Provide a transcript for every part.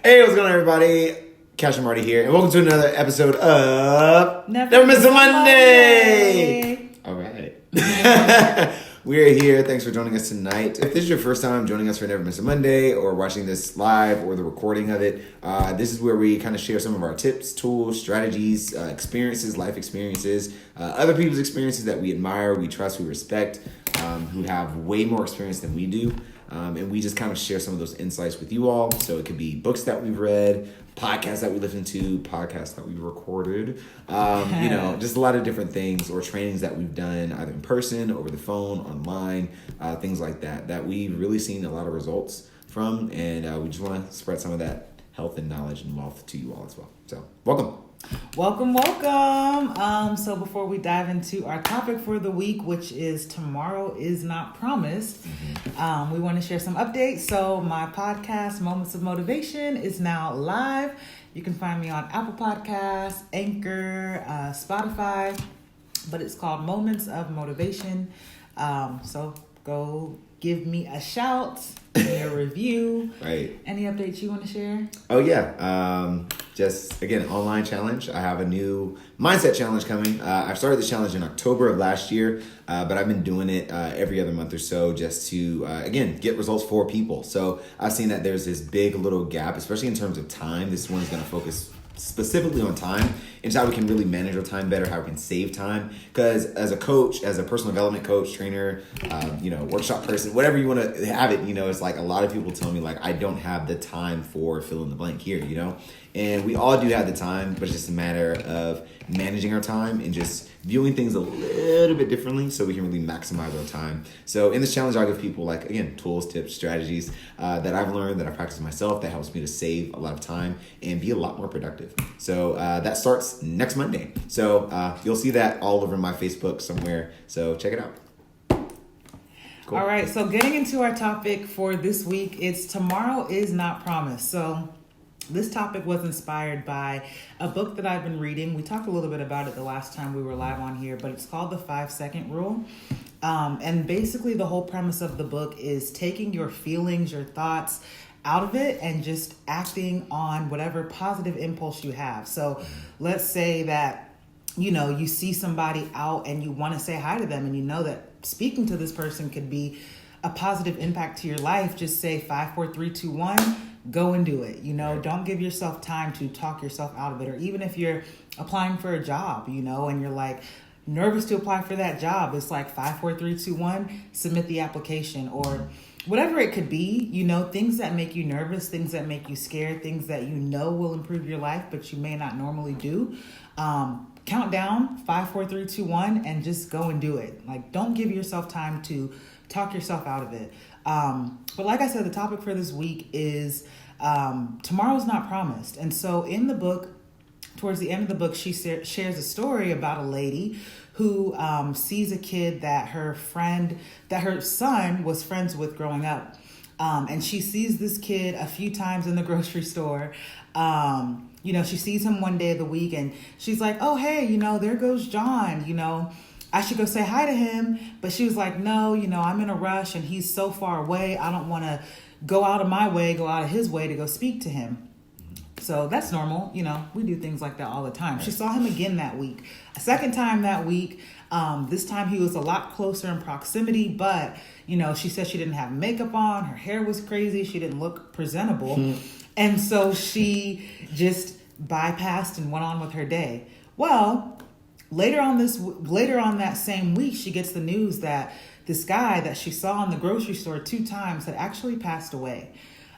Hey, what's going on, everybody? Cashe and Marty here, and welcome to another episode of Never Miss a Monday. All right. We're here. Thanks for joining us tonight. If this is your first time joining us for Never Miss a Monday or watching this live or the recording of it, this is where we kind of share some of our tips, tools, strategies, experiences, life experiences, other people's experiences that we admire, we trust, we respect, who have way more experience than we do. And we just kind of share some of those insights with you all. So it could be books that we've read, podcasts that we listened to, podcasts that we've recorded, just a lot of different things, or trainings that we've done either in person, over the phone, online, things like that we've really seen a lot of results from. And we just want to spread some of that health and knowledge and wealth to you all as well. So welcome. Welcome. So before we dive into our topic for the week, which is tomorrow is not promised, we want to share some updates. So my podcast, Moments of Motivation, is now live. You can find me on Apple Podcasts, Anchor, Spotify, but it's called Moments of Motivation. So go give me a shout, give me a review. Right. Any updates you want to share? Oh, yeah. Just, again, online challenge. I have a new mindset challenge coming. I started the challenge in October of last year, but I've been doing it every other month or so just to, again, get results for people. So I've seen that there's this big little gap, especially in terms of time. This one is going to focus specifically on time and how we can really manage our time better, how we can save time. Because as a coach, as a personal development coach, trainer, workshop person, whatever you want to have it, it's like a lot of people tell me like, I don't have the time for fill in the blank here, and we all do have the time, but it's just a matter of managing our time and just viewing things a little bit differently so we can really maximize our time. So in this challenge, I'll give people tools, tips, strategies that I've learned, that I practice myself, that helps me to save a lot of time and be a lot more productive. So that starts next Monday. So you'll see that all over my Facebook somewhere. So check it out. Cool. All right. So getting into our topic for this week, it's tomorrow is not promised. So this topic was inspired by a book that I've been reading. We talked a little bit about it the last time we were live on here, but it's called The 5-Second Rule. And basically the whole premise of the book is taking your feelings, your thoughts out of it and just acting on whatever positive impulse you have. So let's say that, you see somebody out and you want to say hi to them and you know that speaking to this person could be a positive impact to your life. Just say 5, 4, 3, 2, 1. Go and do it. Don't give yourself time to talk yourself out of it. Or even if you're applying for a job, and you're like nervous to apply for that job, it's like 5, 4, 3, 2, 1, submit the application, or whatever it could be, things that make you nervous, things that make you scared, things that will improve your life, but you may not normally do. Count down 5, 4, 3, 2, 1, and just go and do it. Like, don't give yourself time to talk yourself out of it. But like I said, the topic for this week is tomorrow's not promised. And so in the book, towards the end of the book, she shares a story about a lady who sees a kid that her son was friends with growing up. And she sees this kid a few times in the grocery store. She sees him one day of the week and she's like, oh, hey, there goes John, I should go say hi to him. But she was like, no, I'm in a rush and he's so far away. I don't want to go out of his way to go speak to him. So that's normal. We do things like that all the time. She saw him again that week, a second time that week. This time he was a lot closer in proximity, but, she said she didn't have makeup on. Her hair was crazy. She didn't look presentable. And so she just bypassed and went on with her day. Well, later on that same week, she gets the news that this guy that she saw in the grocery store 2 times had actually passed away.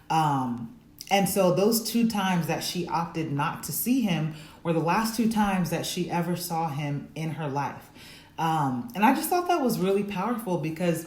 And so those 2 times that she opted not to see him were the last 2 times that she ever saw him in her life. And I just thought that was really powerful because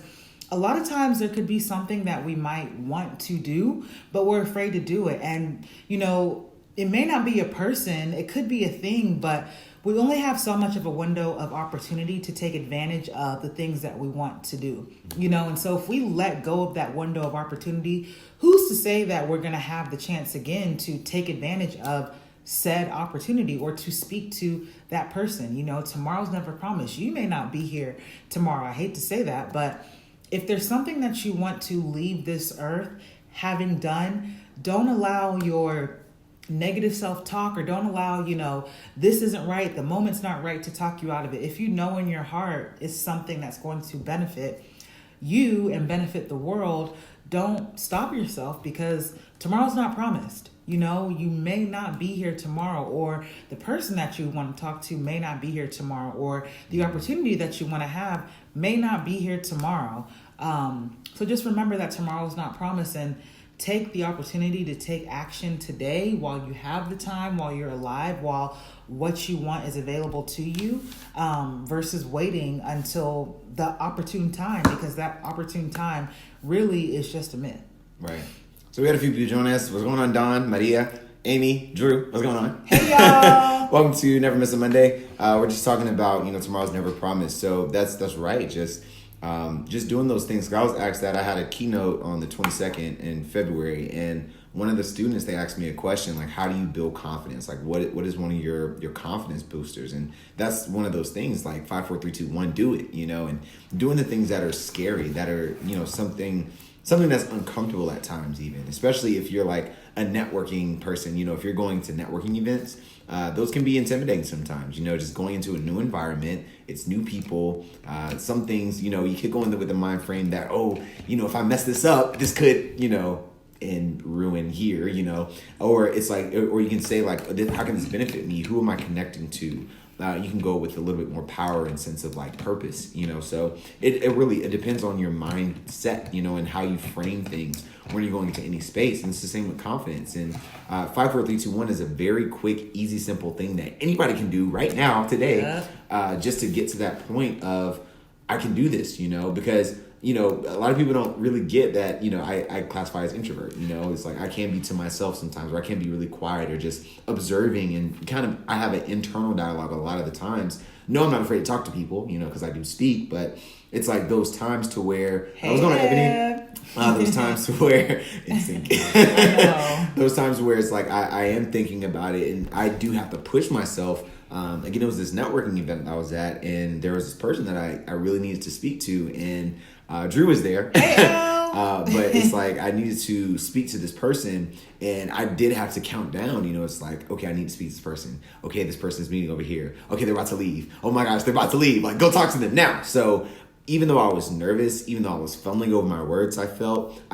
a lot of times there could be something that we might want to do, but we're afraid to do it. And, it may not be a person, it could be a thing, but we only have so much of a window of opportunity to take advantage of the things that we want to do, and so if we let go of that window of opportunity, who's to say that we're going to have the chance again to take advantage of said opportunity or to speak to that person? Tomorrow's never promised. You may not be here tomorrow. I hate to say that, but if there's something that you want to leave this earth having done, don't allow your negative self-talk, or don't allow, this isn't right, the moment's not right, to talk you out of it. If you know in your heart it's something that's going to benefit you and benefit the world, don't stop yourself, because tomorrow's not promised. You may not be here tomorrow, or the person that you want to talk to may not be here tomorrow, or the opportunity that you want to have may not be here tomorrow. So just remember that tomorrow's not promised, and take the opportunity to take action today while you have the time, while you're alive, while what you want is available to you, versus waiting until the opportune time, because that opportune time really is just a myth. Right. So we had a few people join us. What's going on, Don, Maria, Amy, Drew? What's going on? Hey, y'all. Welcome to Never Miss a Monday. We're just talking about, tomorrow's never promised. So that's right. Just doing those things. I was asked that. I had a keynote on the 22nd in February, and one of the students, they asked me a question like, how do you build confidence? Like, what is one of your confidence boosters? And that's one of those things, like 5, 4, 3, 2, 1, do it, and doing the things that are scary, that are, something that's uncomfortable at times, even, especially if you're like a networking person, if you're going to networking events, those can be intimidating sometimes, just going into a new environment, it's new people, some things, you could go in there with the mind frame that, if I mess this up, this could, and ruin here, or it's like, or you can say like, how can this benefit me? Who am I connecting to? You can go with a little bit more power and sense of like purpose, so it really depends on your mindset, and how you frame things when you're going into any space. And it's the same with confidence. And 5, 4, 3, 2, 1 is a very quick, easy, simple thing that anybody can do right now, today, just to get to that point of, I can do this, because a lot of people don't really get that, I classify as introvert, it's like I can be to myself sometimes, or I can be really quiet, or just observing, and kind of, I have an internal dialogue a lot of the times. No, I'm not afraid to talk to people, because I do speak, but it's like those times to where, I was going to Ebony, those times to where, those times where it's like, I am thinking about it, and I do have to push myself. Again, it was this networking event that I was at, and there was this person that I really needed to speak to, and Drew was there, but it's like I needed to speak to this person, and I did have to count down. It's like, okay, I need to speak to this person. Okay, this person's meeting over here. Okay, they're about to leave. Oh my gosh, they're about to leave. Like, go talk to them now. So even though I was nervous, even though I was fumbling over my words, I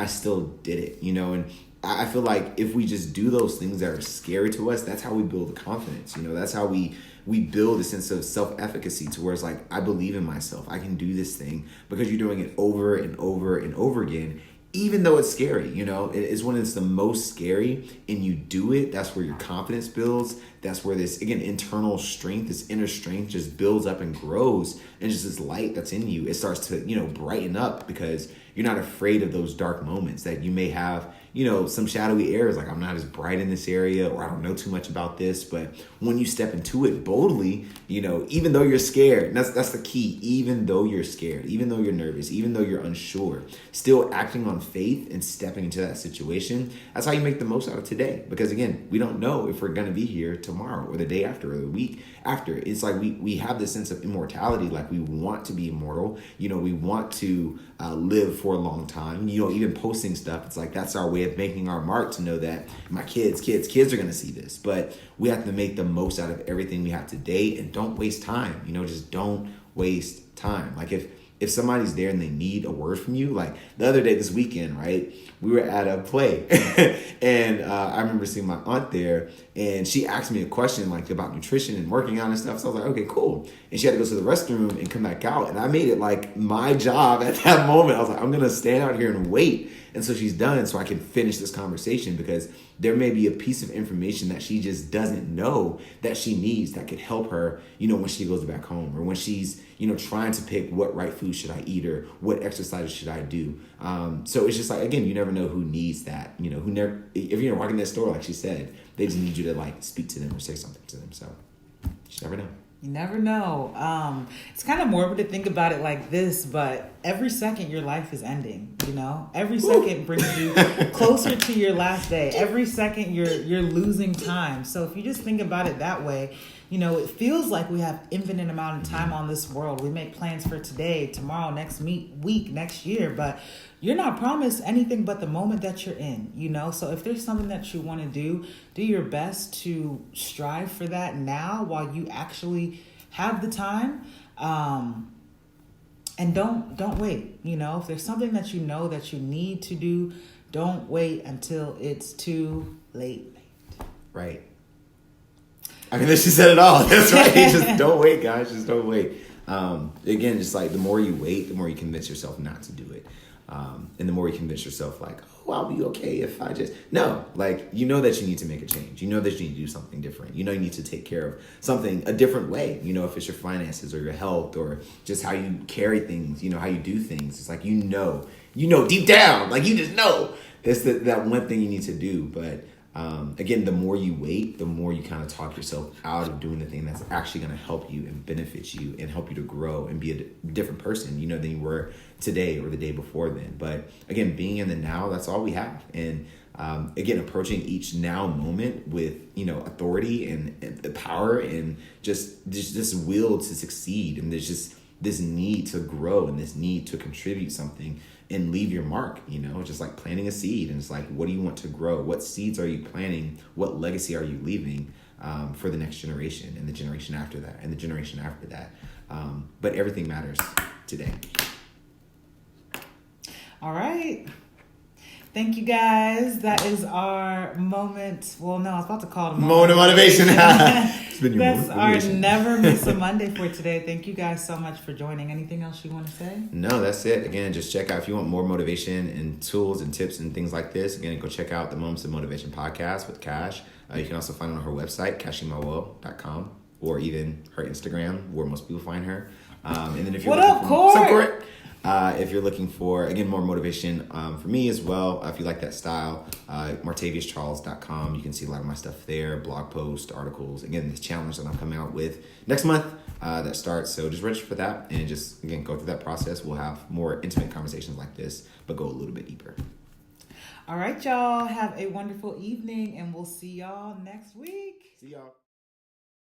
still did it. And I feel like if we just do those things that are scary to us, that's how we build the confidence. That's how we build a sense of self-efficacy, to where it's like, I believe in myself. I can do this thing, because you're doing it over and over and over again, even though it's scary. It's when it's the most scary and you do it, that's where your confidence builds. That's where this, again, internal strength, this inner strength just builds up and grows. And just this light that's in you, it starts to, brighten up, because you're not afraid of those dark moments that you may have, some shadowy areas, like I'm not as bright in this area, or I don't know too much about this. But when you step into it boldly, even though you're scared, and that's the key, even though you're scared, even though you're nervous, even though you're unsure, still acting on faith and stepping into that situation, that's how you make the most out of today. Because again, we don't know if we're going to be here tomorrow, or the day after, or the week after. It's like we have this sense of immortality, like we want to be immortal, we want to live for a long time, even posting stuff, it's like that's our way of making our mark, to know that my kids are going to see this. But we have to make the most out of everything we have today, and don't waste time. Just don't waste time. Like if somebody's there and they need a word from you, like the other day, this weekend, right, we were at a play and I remember seeing my aunt there, and she asked me a question like about nutrition and working out and stuff. So I was like, okay, cool. And she had to go to the restroom and come back out, and I made it like my job at that moment. I was like, I'm going to stand out here and wait. And so she's done, so I can finish this conversation, because there may be a piece of information that she just doesn't know that she needs, that could help her, when she goes back home, or when she's, trying to pick what right food should I eat, or what exercises should I do. So it's just like, again, you never know who needs that, if you're walking that store, like she said, they just need you to like speak to them or say something to them. So you never know. You never know. It's kind of morbid to think about it like this, but every second your life is ending, every second brings you closer to your last day. Every second you're losing time. So if you just think about it that way, it feels like we have infinite amount of time on this world. We make plans for today, tomorrow, next week, next year, but you're not promised anything but the moment that you're in, So if there's something that you want to do your best to strive for that now while you actually have the time. And don't wait, if there's something that that you need to do, don't wait until it's too late. Right. I mean, she said it all. That's right. Just don't wait, guys. Just don't wait. Again, just like the more you wait, the more you convince yourself not to do it. And the more you convince yourself like, oh, I'll be okay if I just... No, like, that you need to make a change. That you need to do something different. You need to take care of something a different way. If it's your finances or your health or just how you carry things, how you do things. It's like, deep down, like you just know. It's that one thing you need to do. But again, the more you wait, the more you kind of talk yourself out of doing the thing that's actually going to help you and benefit you and help you to grow and be a different person, than you were today or the day before then. But again, being in the now, that's all we have. And again, approaching each now moment with, authority and power and just this will to succeed. And there's just this need to grow and this need to contribute something and leave your mark, just like planting a seed. And it's like, what do you want to grow? What seeds are you planting? What legacy are you leaving for the next generation and the generation after that and the generation after that? But everything matters today. All right. Thank you, guys. That is our moment. Well, no, I was about to call it a moment of motivation. That's our Never Miss a Monday for today. Thank you guys so much for joining. Anything else you want to say? No, that's it. Again, just check out if you want more motivation and tools and tips and things like this. Again, go check out the Moments of Motivation podcast with Cashe. You can also find it on her website, CasheMyWell.com, or even her Instagram, where most people find her. And then if you're looking for support. If you're looking for, again, more motivation for me as well, if you like that style, MartaviusCharles.com. You can see a lot of my stuff there, blog posts, articles. Again, this challenge that I'm coming out with next month that starts. So just register for that and just, again, go through that process. We'll have more intimate conversations like this, but go a little bit deeper. All right, y'all. Have a wonderful evening, and we'll see y'all next week. See y'all.